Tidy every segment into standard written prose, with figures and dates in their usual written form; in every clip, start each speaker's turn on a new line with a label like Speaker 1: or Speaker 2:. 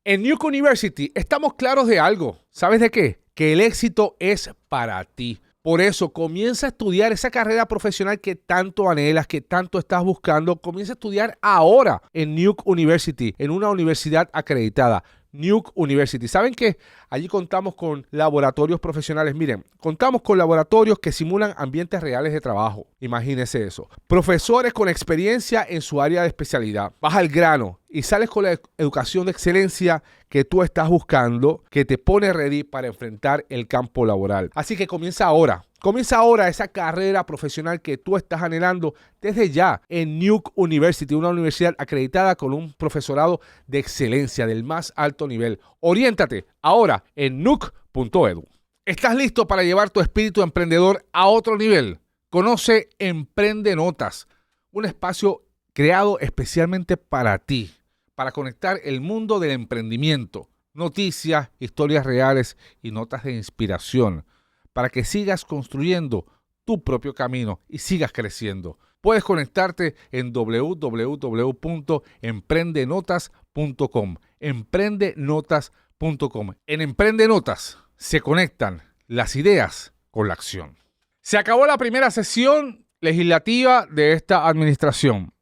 Speaker 1: En Nuke University estamos claros de algo. ¿Sabes de qué? Que el éxito es para ti. Por eso comienza a estudiar esa carrera profesional que tanto anhelas, que tanto estás buscando. Comienza a estudiar ahora en Nuke University, en una universidad acreditada. Nuke University. ¿Saben qué? Allí contamos con laboratorios profesionales. Miren, contamos con laboratorios que simulan ambientes reales de trabajo. Imagínense eso. Profesores con experiencia en su área de especialidad. Vas al grano y sales con la educación de excelencia que tú estás buscando, que te pone ready para enfrentar el campo laboral. Así que comienza ahora. Comienza ahora esa carrera profesional que tú estás anhelando desde ya en Nuke University, una universidad acreditada con un profesorado de excelencia del más alto nivel. Oriéntate ahora en nuke.edu. ¿Estás listo para llevar tu espíritu emprendedor a otro nivel? Conoce Emprende Notas, un espacio creado especialmente para ti, para conectar el mundo del emprendimiento, noticias, historias reales y notas de inspiración, para que sigas construyendo tu propio camino y sigas creciendo. Puedes conectarte en www.emprendenotas.com. Emprendenotas.com. En Emprende Notas se conectan las ideas con la acción. Se acabó la primera sesión legislativa de esta administración.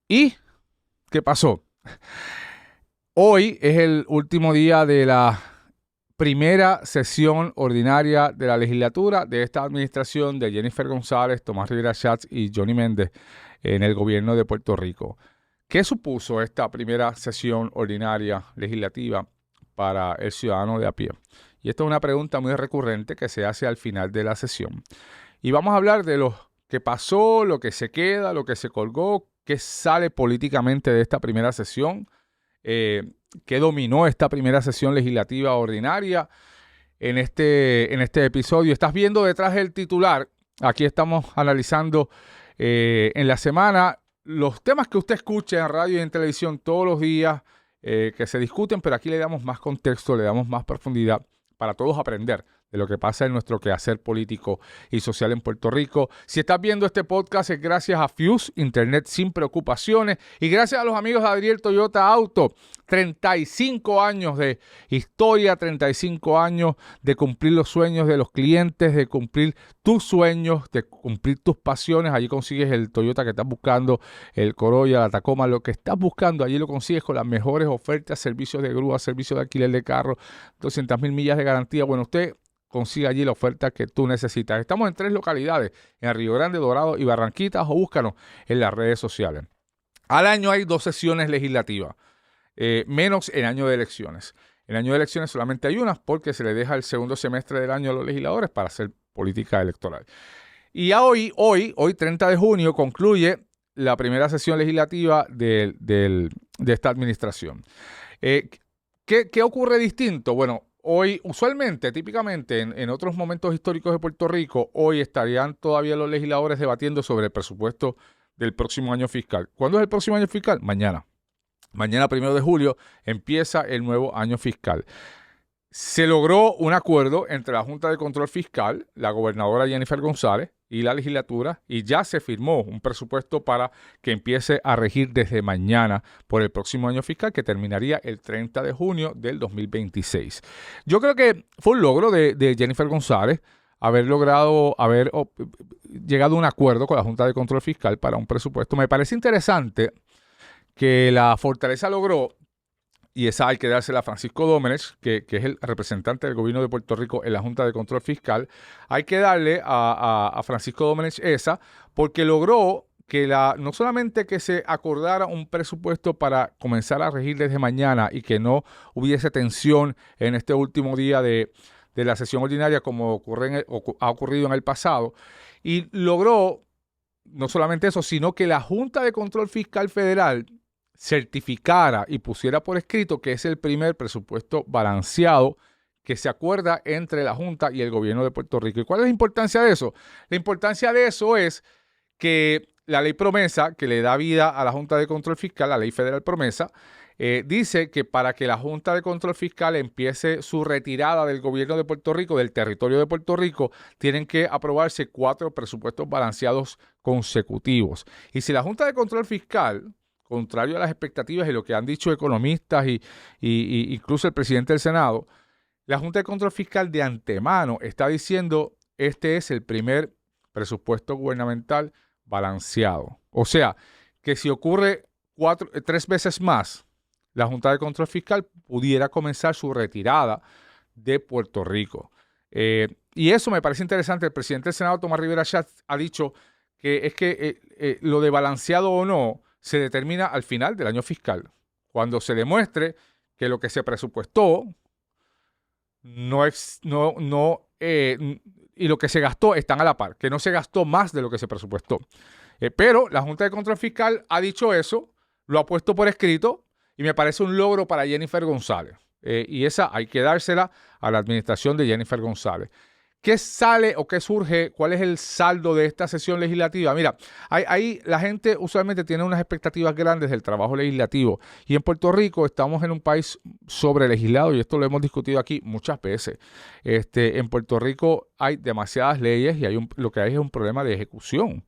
Speaker 1: ¿Y qué pasó? Hoy es el último día de la primera sesión ordinaria de la legislatura de esta administración de Jennifer González, Tomás Rivera Schatz y Johnny Méndez en el gobierno de Puerto Rico. ¿Qué supuso esta primera sesión ordinaria legislativa para el ciudadano de a pie? Y esta es una pregunta muy recurrente que se hace al final de la sesión. Y vamos a hablar de lo que pasó, lo que se queda, lo que se colgó, qué sale políticamente de esta primera sesión, que dominó esta primera sesión legislativa ordinaria en este episodio. Estás viendo detrás del titular, aquí estamos analizando en la semana los temas que usted escucha en radio y en televisión todos los días, que se discuten, pero aquí le damos más contexto, le damos más profundidad para todos aprender de lo que pasa en nuestro quehacer político y social en Puerto Rico. Si estás viendo este podcast es gracias a Fuse, Internet sin preocupaciones, y gracias a los amigos de Adriel Toyota Auto. 35 años de historia, 35 años de cumplir los sueños de los clientes, de cumplir tus sueños, de cumplir tus pasiones. Allí consigues el Toyota que estás buscando, el Corolla, la Tacoma, lo que estás buscando. Allí lo consigues con las mejores ofertas, servicios de grúa, servicios de alquiler de carro, 200,000 millas de garantía. Bueno, usted consigue allí la oferta que tú necesitas. Estamos en 3 localidades, en Río Grande, Dorado y Barranquitas, o búscanos en las redes sociales. Al año hay 2 sesiones legislativas, menos en año de elecciones. En año de elecciones solamente hay unas porque se le deja el segundo semestre del año a los legisladores para hacer política electoral. Y ya hoy 30 de junio, concluye la primera sesión legislativa de esta administración. ¿Qué ocurre distinto? Bueno, hoy, usualmente, típicamente, en otros momentos históricos de Puerto Rico, hoy estarían todavía los legisladores debatiendo sobre el presupuesto del próximo año fiscal. ¿Cuándo es el próximo año fiscal? Mañana. Mañana, 1 de julio, empieza el nuevo año fiscal. Se logró un acuerdo entre la Junta de Control Fiscal, la gobernadora Jennifer González y la legislatura, y ya se firmó un presupuesto para que empiece a regir desde mañana por el próximo año fiscal, que terminaría el 30 de junio del 2026. Yo creo que fue un logro de Jennifer González haber llegado a un acuerdo con la Junta de Control Fiscal para un presupuesto. Me parece interesante que la Fortaleza logró, y esa hay que dársela a Francisco Domenech, que es el representante del gobierno de Puerto Rico en la Junta de Control Fiscal. Hay que darle a Francisco Domenech esa, porque logró que no solamente que se acordara un presupuesto para comenzar a regir desde mañana y que no hubiese tensión en este último día de la sesión ordinaria como ha ocurrido en el pasado, y logró no solamente eso, sino que la Junta de Control Fiscal Federal certificara y pusiera por escrito que es el primer presupuesto balanceado que se acuerda entre la Junta y el gobierno de Puerto Rico. ¿Y cuál es la importancia de eso? La importancia de eso es que la ley promesa que le da vida a la Junta de Control Fiscal, la ley federal promesa, dice que para que la Junta de Control Fiscal empiece su retirada del gobierno de Puerto Rico, del territorio de Puerto Rico, tienen que aprobarse 4 presupuestos balanceados consecutivos. Y si la Junta de Control Fiscal contrario a las expectativas y lo que han dicho economistas y incluso el presidente del Senado, la Junta de Control Fiscal de antemano está diciendo este es el primer presupuesto gubernamental balanceado. O sea, que si ocurre 3 veces más, la Junta de Control Fiscal pudiera comenzar su retirada de Puerto Rico. Y eso me parece interesante. El presidente del Senado, Tomás Rivera Schatz, ha dicho que es que lo de balanceado o no se determina al final del año fiscal, cuando se demuestre que lo que se presupuestó y lo que se gastó están a la par, que no se gastó más de lo que se presupuestó. Pero la Junta de Control Fiscal ha dicho eso, lo ha puesto por escrito y me parece un logro para Jennifer González. Y esa hay que dársela a la administración de Jennifer González. ¿Qué sale o qué surge? ¿Cuál es el saldo de esta sesión legislativa? Mira, ahí la gente usualmente tiene unas expectativas grandes del trabajo legislativo y en Puerto Rico estamos en un país sobrelegislado y esto lo hemos discutido aquí muchas veces. En Puerto Rico hay demasiadas leyes y lo que hay es un problema de ejecución,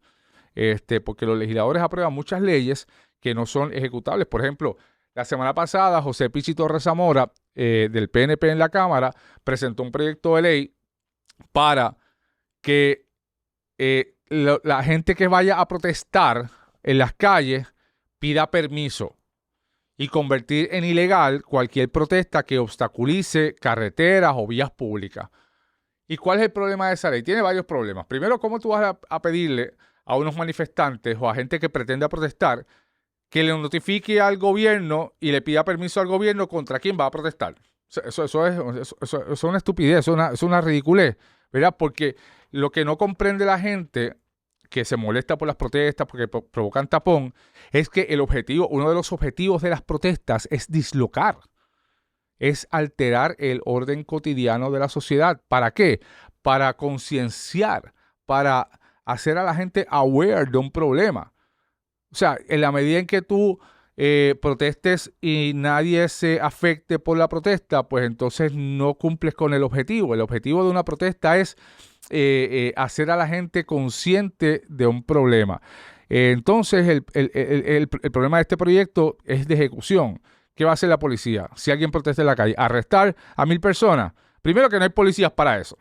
Speaker 1: porque los legisladores aprueban muchas leyes que no son ejecutables. Por ejemplo, la semana pasada José Pichi Torres Zamora del PNP en la Cámara presentó un proyecto de ley para que la gente que vaya a protestar en las calles pida permiso y convertir en ilegal cualquier protesta que obstaculice carreteras o vías públicas. ¿Y cuál es el problema de esa ley? Tiene varios problemas. Primero, ¿cómo tú vas a pedirle a unos manifestantes o a gente que pretende protestar que le notifique al gobierno y le pida permiso al gobierno contra quién va a protestar? Eso es una estupidez, es una ridiculez, ¿verdad? Porque lo que no comprende la gente que se molesta por las protestas porque provocan tapón es que uno de los objetivos de las protestas es dislocar, es alterar el orden cotidiano de la sociedad. ¿Para qué? Para concienciar, para hacer a la gente aware de un problema. O sea, en la medida en que tú protestes y nadie se afecte por la protesta, pues entonces no cumples con el objetivo. El objetivo de una protesta es hacer a la gente consciente de un problema. Entonces, el problema de este proyecto es de ejecución. ¿Qué va a hacer la policía? Si alguien protesta en la calle, arrestar a 1,000 personas. Primero, que no hay policías para eso.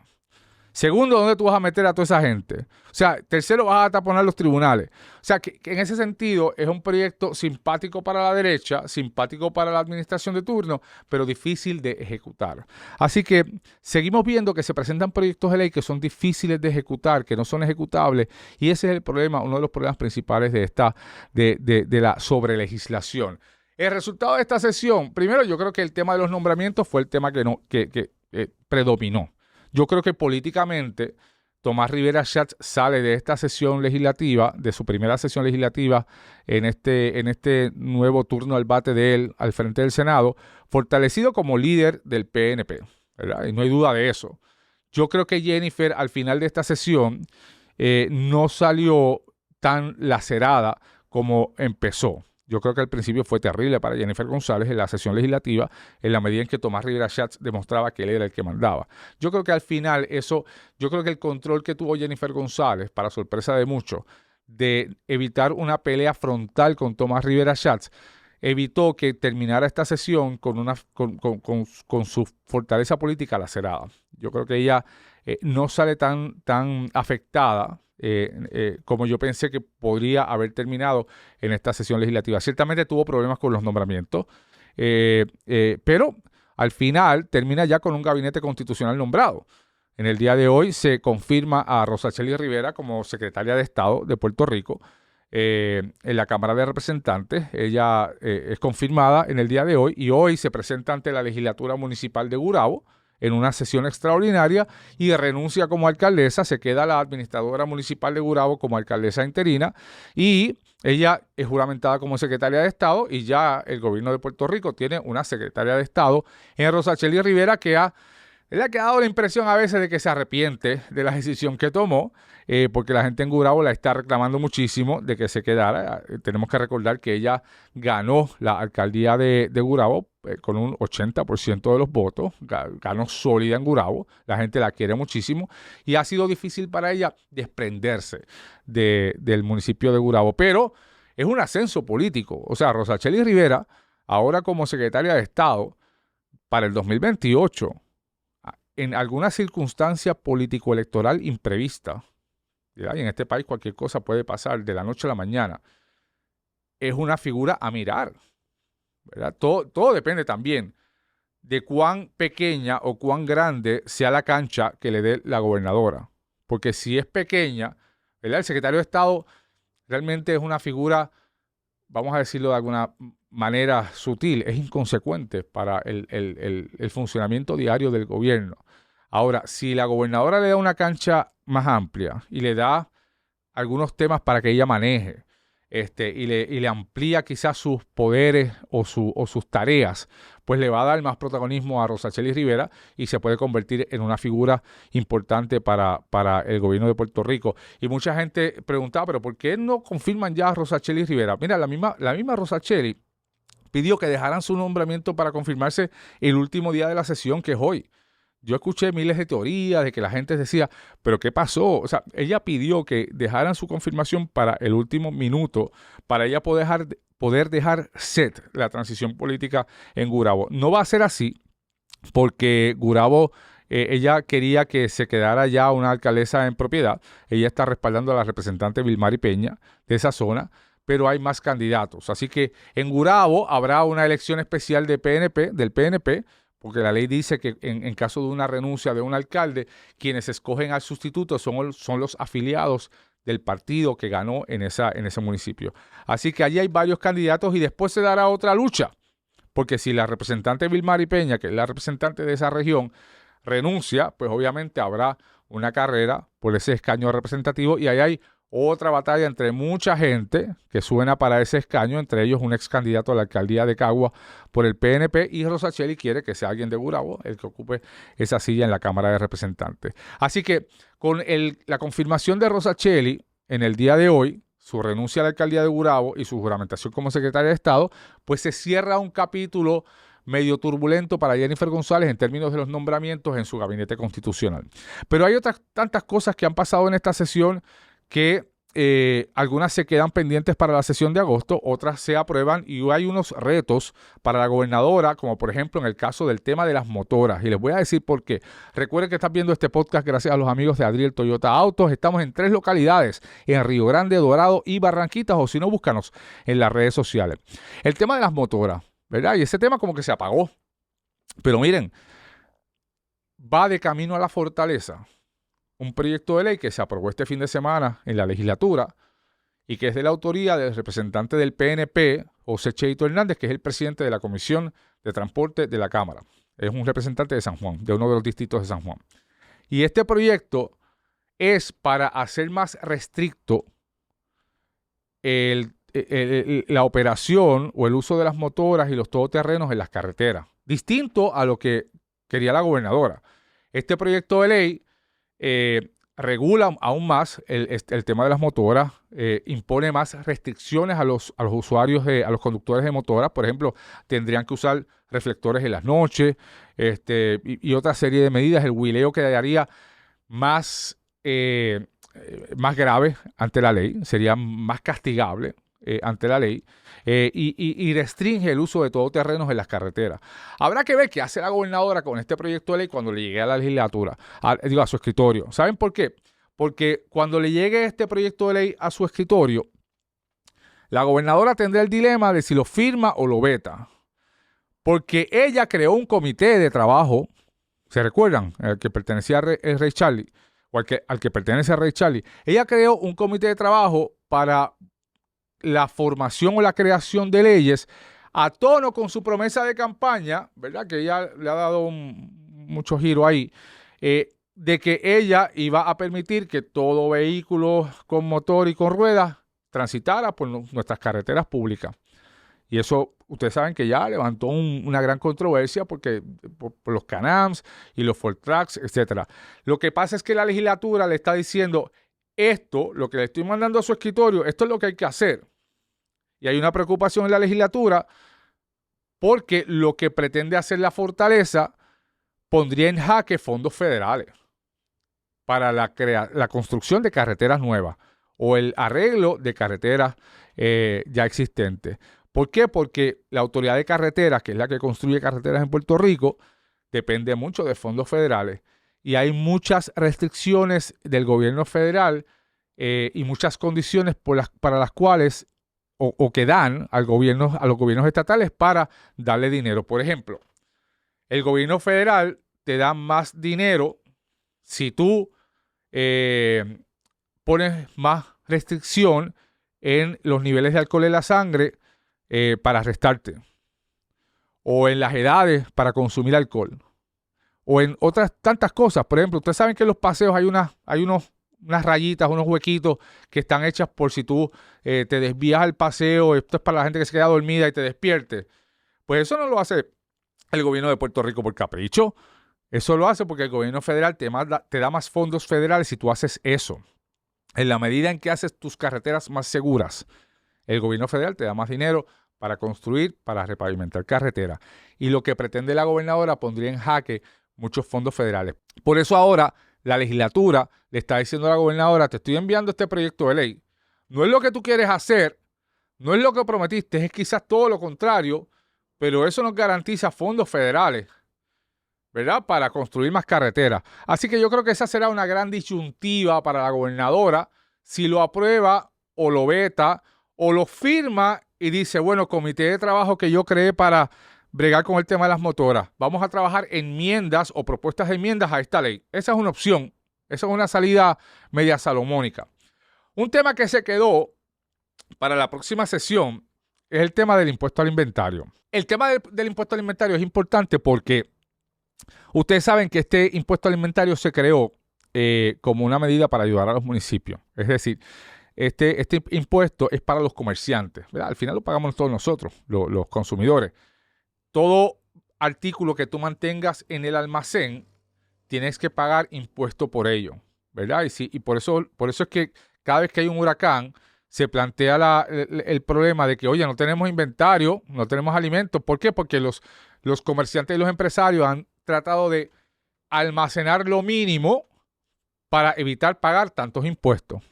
Speaker 1: Segundo, ¿dónde tú vas a meter a toda esa gente? O sea, tercero, vas a taponar los tribunales. O sea, que en ese sentido es un proyecto simpático para la derecha, simpático para la administración de turno, pero difícil de ejecutar. Así que seguimos viendo que se presentan proyectos de ley que son difíciles de ejecutar, que no son ejecutables, y ese es el problema, uno de los problemas principales de la sobrelegislación. El resultado de esta sesión, primero, yo creo que el tema de los nombramientos fue el tema que predominó. Yo creo que políticamente Tomás Rivera Schatz sale de esta sesión legislativa, de su primera sesión legislativa en este nuevo turno al bate de él al frente del Senado, fortalecido como líder del PNP, ¿verdad? Y no hay duda de eso. Yo creo que Jennifer al final de esta sesión no salió tan lacerada como empezó. Yo creo que al principio fue terrible para Jennifer González en la sesión legislativa, en la medida en que Tomás Rivera Schatz demostraba que él era el que mandaba. Yo creo que al final yo creo que el control que tuvo Jennifer González, para sorpresa de muchos, de evitar una pelea frontal con Tomás Rivera Schatz, evitó que terminara esta sesión con su fortaleza política lacerada. Yo creo que ella no sale tan afectada como yo pensé que podría haber terminado en esta sesión legislativa. Ciertamente tuvo problemas con los nombramientos, pero al final termina ya con un gabinete constitucional nombrado. En el día de hoy se confirma a Rosachely Rivera como secretaria de Estado de Puerto Rico en la Cámara de Representantes. Ella es confirmada en el día de hoy y hoy se presenta ante la legislatura municipal de Gurabo en una sesión extraordinaria y renuncia como alcaldesa. Se queda la administradora municipal de Gurabo como alcaldesa interina y ella es juramentada como secretaria de Estado y ya el gobierno de Puerto Rico tiene una secretaria de Estado en Rosachely Rivera que le ha dado la impresión a veces de que se arrepiente de la decisión que tomó, porque la gente en Gurabo la está reclamando muchísimo de que se quedara. Tenemos que recordar que ella ganó la alcaldía de Gurabo con un 80% de los votos, ganó sólida en Gurabo, la gente la quiere muchísimo y ha sido difícil para ella desprenderse del municipio de Gurabo, pero es un ascenso político. O sea, Rosacheli Rivera, ahora como secretaria de Estado, para el 2028, en alguna circunstancia político-electoral imprevista, ¿verdad? Y en este país cualquier cosa puede pasar de la noche a la mañana, es una figura a mirar, ¿verdad? Todo depende también de cuán pequeña o cuán grande sea la cancha que le dé la gobernadora. Porque si es pequeña, ¿verdad? El secretario de Estado realmente es una figura, vamos a decirlo de alguna manera sutil, es inconsecuente para el funcionamiento diario del gobierno. Ahora, si la gobernadora le da una cancha más amplia y le da algunos temas para que ella maneje, y le amplía quizás sus poderes o sus tareas, pues le va a dar más protagonismo a Rosacheli Rivera y se puede convertir en una figura importante para el gobierno de Puerto Rico. Y mucha gente preguntaba, pero ¿por qué no confirman ya a Rosacheli Rivera? Mira, la misma Rosacheli pidió que dejaran su nombramiento para confirmarse el último día de la sesión, que es hoy. Yo escuché miles de teorías de que la gente decía, pero ¿qué pasó? O sea, ella pidió que dejaran su confirmación para el último minuto, para ella poder dejar set la transición política en Gurabo. No va a ser así, porque Gurabo, ella quería que se quedara ya una alcaldesa en propiedad. Ella está respaldando a la representante Vilmary Peña de esa zona, pero hay más candidatos. Así que en Gurabo habrá una elección especial del PNP, porque la ley dice que en caso de una renuncia de un alcalde, quienes escogen al sustituto son los afiliados del partido que ganó en ese municipio. Así que allí hay varios candidatos y después se dará otra lucha, porque si la representante Vilmary Peña, que es la representante de esa región, renuncia, pues obviamente habrá una carrera por ese escaño representativo y ahí hay otra batalla entre mucha gente que suena para ese escaño, entre ellos un ex candidato a la alcaldía de Cagua por el PNP, y Rosacheli quiere que sea alguien de Gurabo el que ocupe esa silla en la Cámara de Representantes. Así que con la confirmación de Rosacheli en el día de hoy, su renuncia a la alcaldía de Gurabo y su juramentación como secretaria de Estado, pues se cierra un capítulo medio turbulento para Jennifer González en términos de los nombramientos en su gabinete constitucional. Pero hay otras tantas cosas que han pasado en esta sesión que algunas se quedan pendientes para la sesión de agosto, otras se aprueban y hay unos retos para la gobernadora, como por ejemplo en el caso del tema de las motoras. Y les voy a decir por qué. Recuerden que están viendo este podcast gracias a los amigos de Adriel Toyota Autos. Estamos en 3 localidades, en Río Grande, Dorado y Barranquitas, o si no, búscanos en las redes sociales. El tema de las motoras, ¿verdad? Y ese tema como que se apagó. Pero miren, va de camino a la fortaleza un proyecto de ley que se aprobó este fin de semana en la legislatura y que es de la autoría del representante del PNP, José Cheito Hernández, que es el presidente de la Comisión de Transporte de la Cámara. Es un representante de San Juan, de uno de los distritos de San Juan. Y este proyecto es para hacer más restricto la operación o el uso de las motoras y los todoterrenos en las carreteras, distinto a lo que quería la gobernadora. Este proyecto de ley regula aún más el tema de las motoras, impone más restricciones a los usuarios, a los conductores de motoras. Por ejemplo, tendrían que usar reflectores en las noches y otra serie de medidas. El huileo quedaría más grave ante la ley, sería más castigable ante la ley, y restringe el uso de todoterrenos en las carreteras. Habrá que ver qué hace la gobernadora con este proyecto de ley cuando le llegue a la legislatura, a su escritorio. ¿Saben por qué? Porque cuando le llegue este proyecto de ley a su escritorio, la gobernadora tendrá el dilema de si lo firma o lo veta. Porque ella creó un comité de trabajo, ¿se recuerdan? El que pertenecía a Ray Charlie, o al que pertenece a Ray Charlie. Ella creó un comité de trabajo para la formación o la creación de leyes a tono con su promesa de campaña, ¿verdad? Que ella le ha dado mucho giro ahí, de que ella iba a permitir que todo vehículo con motor y con ruedas transitara por nuestras carreteras públicas. Y eso, ustedes saben que ya levantó una gran controversia porque por los Can-Ams y los Ford Trucks, etc. Lo que pasa es que la legislatura le está diciendo, esto, lo que le estoy mandando a su escritorio, esto es lo que hay que hacer. Y hay una preocupación en la legislatura porque lo que pretende hacer la fortaleza pondría en jaque fondos federales para la construcción de carreteras nuevas o el arreglo de carreteras ya existentes. ¿Por qué? Porque la autoridad de carreteras, que es la que construye carreteras en Puerto Rico, depende mucho de fondos federales. Y hay muchas restricciones del gobierno federal y muchas condiciones para las cuales o que dan a los gobiernos estatales para darle dinero. Por ejemplo, el gobierno federal te da más dinero si tú pones más restricción en los niveles de alcohol en la sangre para arrestarte, o en las edades para consumir alcohol, o en otras tantas cosas. Por ejemplo, ustedes saben que en los paseos hay unas rayitas, unos huequitos que están hechas por si tú te desvías al paseo. Esto es para la gente que se queda dormida y te despierte. Pues eso no lo hace el gobierno de Puerto Rico por capricho. Eso lo hace porque el gobierno federal te da más fondos federales si tú haces eso. En la medida en que haces tus carreteras más seguras, el gobierno federal te da más dinero para construir, para repavimentar carreteras. Y lo que pretende la gobernadora pondría en jaque muchos fondos federales. Por eso ahora la legislatura le está diciendo a la gobernadora: te estoy enviando este proyecto de ley. No es lo que tú quieres hacer, no es lo que prometiste, es quizás todo lo contrario, pero eso nos garantiza fondos federales, ¿verdad?, para construir más carreteras. Así que yo creo que esa será una gran disyuntiva para la gobernadora si lo aprueba o lo veta o lo firma y dice: bueno, comité de trabajo que yo creé para bregar con el tema de las motoras, vamos a trabajar enmiendas o propuestas de enmiendas a esta ley. Esa es una opción, esa es una salida media salomónica. Un tema que se quedó para la próxima sesión es el tema del impuesto al inventario. El tema del impuesto al inventario es importante porque ustedes saben que este impuesto al inventario se creó como una medida para ayudar a los municipios. Es decir, este impuesto es para los comerciantes, ¿verdad? Al final lo pagamos todos nosotros, los consumidores. Todo artículo que tú mantengas en el almacén, tienes que pagar impuesto por ello, ¿verdad? Y por eso es que cada vez que hay un huracán, se plantea el problema de que, oye, no tenemos inventario, no tenemos alimentos. ¿Por qué? Porque los comerciantes y los empresarios han tratado de almacenar lo mínimo para evitar pagar tantos impuestos.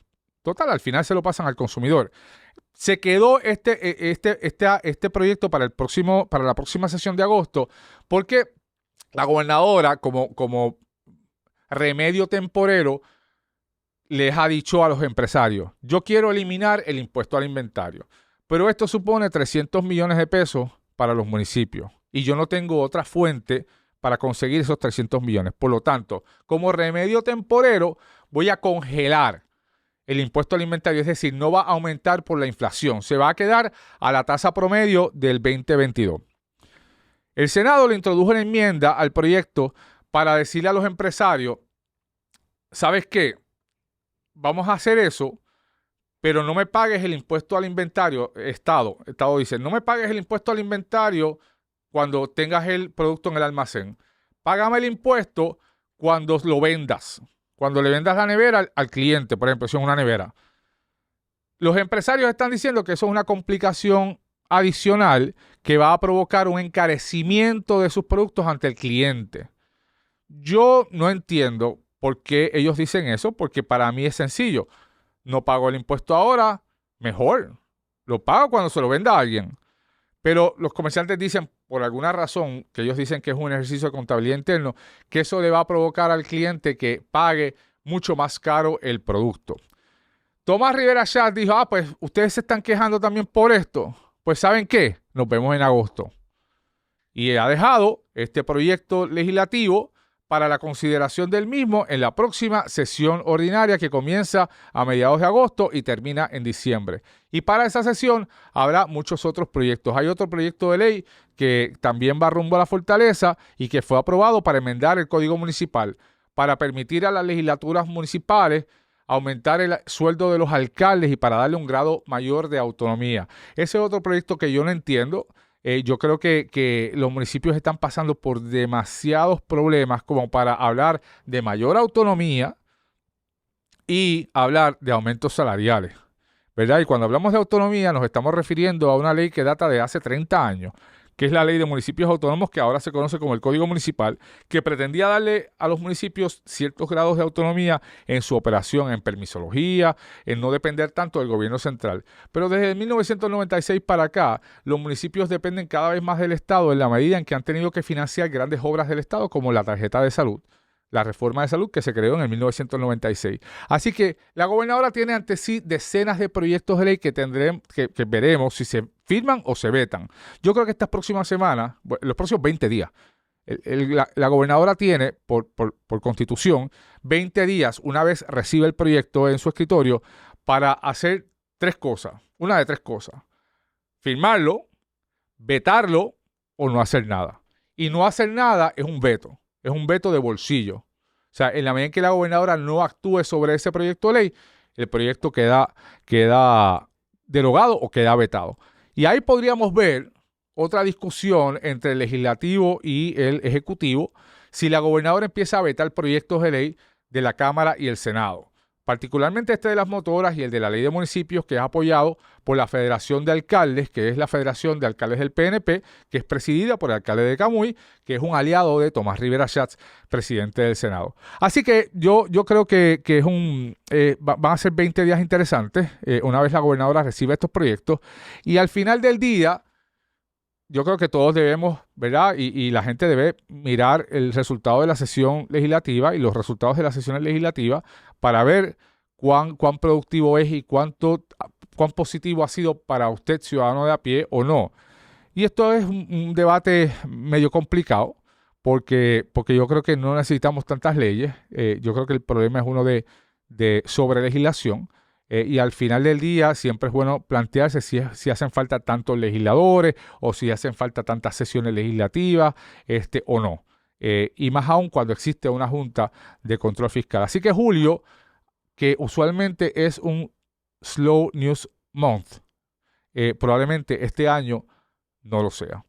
Speaker 1: Total, al final se lo pasan al consumidor. Se quedó este proyecto para la próxima sesión de agosto porque la gobernadora, como remedio temporero, les ha dicho a los empresarios: yo quiero eliminar el impuesto al inventario, pero esto supone 300 millones de pesos para los municipios y yo no tengo otra fuente para conseguir esos 300 millones. Por lo tanto, como remedio temporero, voy a congelar el impuesto al inventario, es decir, no va a aumentar por la inflación, se va a quedar a la tasa promedio del 2022. El Senado le introdujo una enmienda al proyecto para decirle a los empresarios: ¿sabes qué? Vamos a hacer eso, pero no me pagues el impuesto al inventario. Estado dice: no me pagues el impuesto al inventario cuando tengas el producto en el almacén. Págame el impuesto cuando lo vendas. Cuando le vendas la nevera al cliente, por ejemplo, si es una nevera. Los empresarios están diciendo que eso es una complicación adicional que va a provocar un encarecimiento de sus productos ante el cliente. Yo no entiendo por qué ellos dicen eso, porque para mí es sencillo. No pago el impuesto ahora, mejor. Lo pago cuando se lo venda a alguien. Pero los comerciantes dicen, por alguna razón, que ellos dicen que es un ejercicio de contabilidad interno, que eso le va a provocar al cliente que pague mucho más caro el producto. Tomás Rivera Schatz dijo: pues ustedes se están quejando también por esto. Pues ¿saben qué? Nos vemos en agosto. Y ha dejado este proyecto legislativo para la consideración del mismo en la próxima sesión ordinaria que comienza a mediados de agosto y termina en diciembre. Y para esa sesión habrá muchos otros proyectos. Hay otro proyecto de ley que también va rumbo a la fortaleza y que fue aprobado para enmendar el Código Municipal, para permitir a las legislaturas municipales aumentar el sueldo de los alcaldes y para darle un grado mayor de autonomía. Ese es otro proyecto que yo no entiendo. Yo creo que los municipios están pasando por demasiados problemas como para hablar de mayor autonomía y hablar de aumentos salariales, ¿verdad? Y cuando hablamos de autonomía nos estamos refiriendo a una ley que data de hace 30 años, que es la ley de municipios autónomos, que ahora se conoce como el Código Municipal, que pretendía darle a los municipios ciertos grados de autonomía en su operación, en permisología, en no depender tanto del gobierno central. Pero desde 1996 para acá, los municipios dependen cada vez más del Estado en la medida en que han tenido que financiar grandes obras del Estado como la tarjeta de salud, la reforma de salud que se creó en el 1996. Así que la gobernadora tiene ante sí decenas de proyectos de ley que veremos si se firman o se vetan. Yo creo que estas próximas semanas, los próximos 20 días, la gobernadora tiene, por constitución, 20 días una vez recibe el proyecto en su escritorio para hacer tres cosas. Una de tres cosas. Firmarlo, vetarlo o no hacer nada. Y no hacer nada es un veto. Es un veto de bolsillo. O sea, en la medida en que la gobernadora no actúe sobre ese proyecto de ley, el proyecto queda derogado o queda vetado. Y ahí podríamos ver otra discusión entre el legislativo y el ejecutivo si la gobernadora empieza a vetar proyectos de ley de la Cámara y el Senado. Particularmente este de las motoras y el de la ley de municipios, que es apoyado por la Federación de Alcaldes, que es la Federación de Alcaldes del PNP, que es presidida por el alcalde de Camuy, que es un aliado de Tomás Rivera Schatz, presidente del Senado. Así que yo creo que van a ser 20 días interesantes una vez la gobernadora reciba estos proyectos. Y al final del día, yo creo que todos debemos, ¿verdad? Y la gente debe mirar el resultado de la sesión legislativa y los resultados de las sesiones legislativas para ver cuán productivo es y cuán positivo ha sido para usted, ciudadano de a pie, o no. Y esto es un debate medio complicado porque yo creo que no necesitamos tantas leyes. Yo creo que el problema es uno de sobrelegislación. Y al final del día siempre es bueno plantearse si hacen falta tantos legisladores o si hacen falta tantas sesiones legislativas o no. Y más aún cuando existe una junta de control fiscal. Así que julio, que usualmente es un slow news month, probablemente este año no lo sea.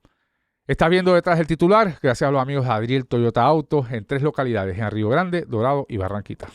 Speaker 1: Estás viendo detrás del titular, gracias a los amigos de Adriel Toyota Autos en 3 localidades, en Río Grande, Dorado y Barranquita.